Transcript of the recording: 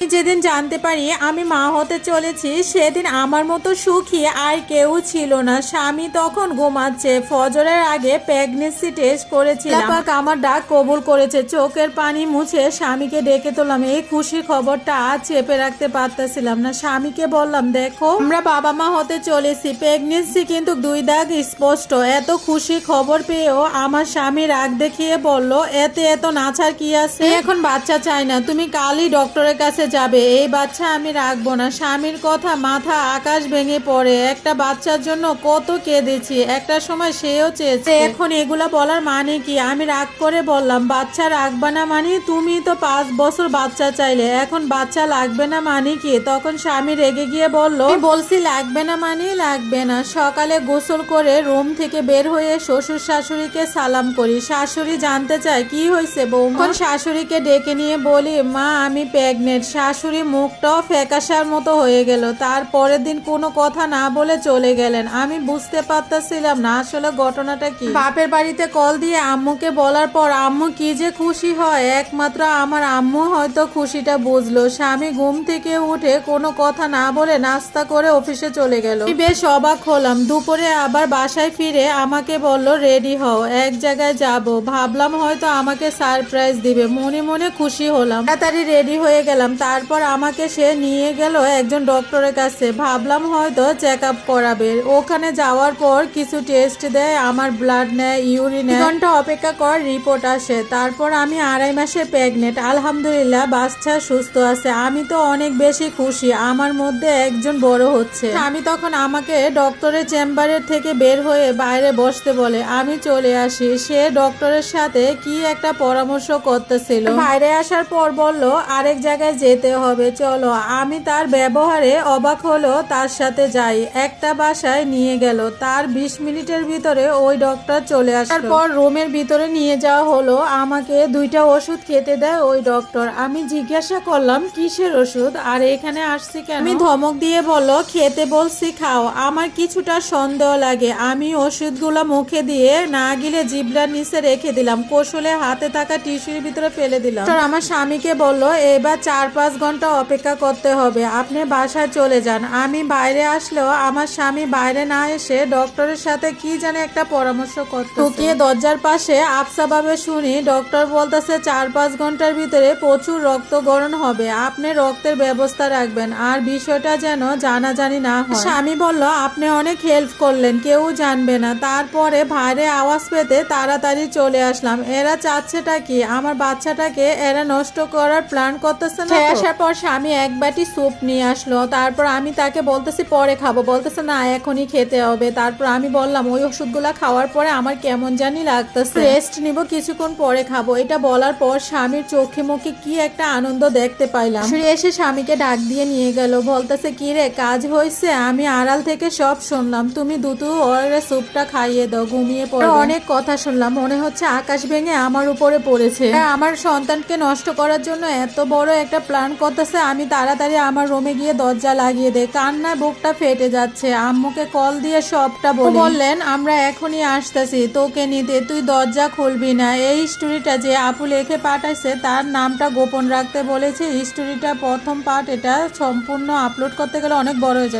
যেদিন জানতে পারি আমি মা হতে চলেছি সেদিন আমার মতো সুখী আর কেউ ছিল না। স্বামী তখন ঘুমাচ্ছে। ফজরের আগে প্রেগন্যান্সি টেস্ট করেছিলাম, আমার ডাক কবুল করেছে। চোখের পানি মুছে স্বামীকে ডেকে তোলাম। এই খুশির খবরটা আজ চেপে রাখতে পারতেছিলাম না। স্বামীকে বললাম, দেখো আমরা বাবা মা হতে চলেছি। প্রেগন্যান্সি কিন্তু 2 দাগ স্পষ্ট। এত খুশি খবর পেয়েও আমার স্বামী রাগ দেখিয়ে বলল, এতে এত নাচার কি আছে? এখন বাচ্চা চাই না, তুমি কালই ডক্টরের কাছে যাবে। এই বাচ্চা আমি রাখবো না। স্বামীর কথা মাথা আকাশ ভেঙে পড়ে। একটা বাচ্চার জন্য কত কেঁদেছি, একটা সময় সেও চেয়েছে। এখন এগুলা বলার মানে কি? আমি রাগ করে বললাম, বাচ্চা রাখবা না মানে? তুমি তো 5 বছর বাচ্চা চাইলে, এখন বাচ্চা লাগবে না মানে কি? তখন স্বামী রেগে গিয়ে বলল, বলছি লাগবে না মানে লাগবে না। সকালে গোসল করে রুম থেকে বের হয়ে শ্বশুর শাশুড়িকে সালাম করি। শাশুড়ি জানতে চায় কি হয়েছে বৌমা। শাশুড়িকে ডেকে নিয়ে বলি, মা আমি প্রেগনেন্ট। শাশুড়ি মুখটাও ফ্যাকাশার মতো হয়ে গেল। তারপরের দিন কোনো কথা না বলে চলে গেলেন। আমি বুঝতে পারতেছিলাম না আসলে ঘটনাটা কি। বাপের বাড়িতে কল দিয়ে আম্মুকে বলার পর আম্মু কি যে খুশি হয়, একমাত্র আমার আম্মু হয়তো খুশিটা বুঝলো। স্বামী ঘুম থেকে উঠে কোনো কথা না বলে নাস্তা করে অফিসে চলে গেল। বেশ অবাক হলাম। দুপুরে আবার বাসায় ফিরে আমাকে বলল, রেডি হও, এক জায়গায় যাব। ভাবলাম হয়তো আমাকে সারপ্রাইজ দিবে। মনে মনে খুশি হলাম। তাড়াতাড়ি রেডি হয়ে গেলাম। তারপর আমাকে সে নিয়ে গেল একজন ডক্টরের কাছে। ভাবলাম হয়তো চেক আপ করাবে। ওখানে যাওয়ার পর কিছু টেস্ট দেয়, আমার ব্লাড নেয়, ইউরিন নেয়। 2 ঘন্টা অপেক্ষা কর, রিপোর্ট আসে। তারপর আমি 2.5 মাসের প্রেগনেন্ট। আলহামদুলিল্লাহ বাচ্চা সুস্থ আছে। আমি তো অনেক বেশি খুশি, আমার মধ্যে একজন বড় হচ্ছে। আমি তখন আমাকে ডক্টরের চেম্বারের থেকে বের হয়ে বাইরে বসতে বলে। আমি চলে আসি। সে ডক্টরের সাথে কি একটা পরামর্শ করতেছিল। বাইরে আসার পর বলল, আরেক জায়গায় যেতে হবে, চলো। আমি তার ব্যবহারে অবাক হলো, তার সাথে যাই। একটা বাসায় নিয়ে গেল। তার 20 মিনিটের ভিতরে ওই ডক্টর চলে আসলো। তারপর রুমের ভিতরে নিয়ে যাওয়া হলো। আমাকে 2টা ওষুধ খেতে দেয় ওই ডক্টর। আমি জিজ্ঞাসা করলাম, কিসের ওষুধ আর এখানে আসছি কেন? আমি ধমক দিয়ে বলল, খেতে বলছি খাও। আমার কিছুটা সন্দেহ লাগে। আমি ওষুধগুলো মুখে দিয়ে না গিলে জিভলার নিচে রেখে দিলাম। কৌশলে হাতে থাকা টিস্যুর ভিতরে ফেলে দিলাম। আমার স্বামীকে বলল, এবার 4-5 ঘন্টা অপেক্ষা করতে হবে, আপনি বাসায় চলে যান। আমি বাইরে আসলেও আমার স্বামী বাইরে না এসে ডক্টরের সাথে কি জানে একটা পরামর্শ করতে। টুকিয়ে দরজার পাশে আফসাভাবে শুনি ডক্টর বলতেছে, 4-5 ঘন্টার ভিতরে প্রচুর রক্ত গরম হবে, আপনি রক্তের ব্যবস্থা রাখবেন আর বিষয়টা যেন জানাজানি না হয়। স্বামী বলল, আপনি অনেক হেল্প করলেন, কেউ জানবে না। তারপরে বাইরে আওয়াজ পেতে তাড়াতাড়ি চলে আসলাম। এরা চাচ্ছেটা কি? আমার বাচ্চাটাকে এরা নষ্ট করার প্ল্যান করতেছে না। আসার পর স্বামী 1 বাটি স্যুপ নিয়ে আসলো। তারপর আমি তাকে বলতেছি পরে খাবো, বলতেছে না এখনই খেতে হবে। তারপর আমি বললাম, ওই ওষুধগুলা খাওয়ার পরে আমার কেমন জানি লাগতেছে, রেস্ট নিব, কিছুক্ষণ পরে খাবো। এটা বলার পর স্বামীর চোখে মুখে কি একটা আনন্দ দেখতে পাইলাম। সে এসে স্বামীকে ডাক দিয়ে নিয়ে গেল। বলতেছে, কি রে কাজ হয়েছে? আমি আড়াল থেকে সব শুনলাম। তুমি দুটো ওরে স্যুপটা খাইয়ে দাও, ঘুমিয়ে পড়ে। অনেক কথা শুনলাম, মনে হচ্ছে আকাশ ভেঙে আমার উপরে পড়েছে। আমার সন্তানকে নষ্ট করার জন্য এত বড় একটা প্ল্যান করতেছে। আমি তাড়াতাড়ি আমার রুমে গিয়ে দরজা লাগিয়ে দেয়। কান্নায় বুকটা ফেটে যাচ্ছে। আম্মুকে কল দিয়ে সবটা বললেন, আমরা এখনই আসতেছি তোকে নিতে, তুই দরজা খুলবি না। এই স্টোরিটা যে আপু লিখে পাঠাইছে তার নামটা গোপন রাখতে বলেছে। স্টোরিটা প্রথম পার্ট, এটা সম্পূর্ণ আপলোড করতে গেলে অনেক বড় হয়ে যাবে।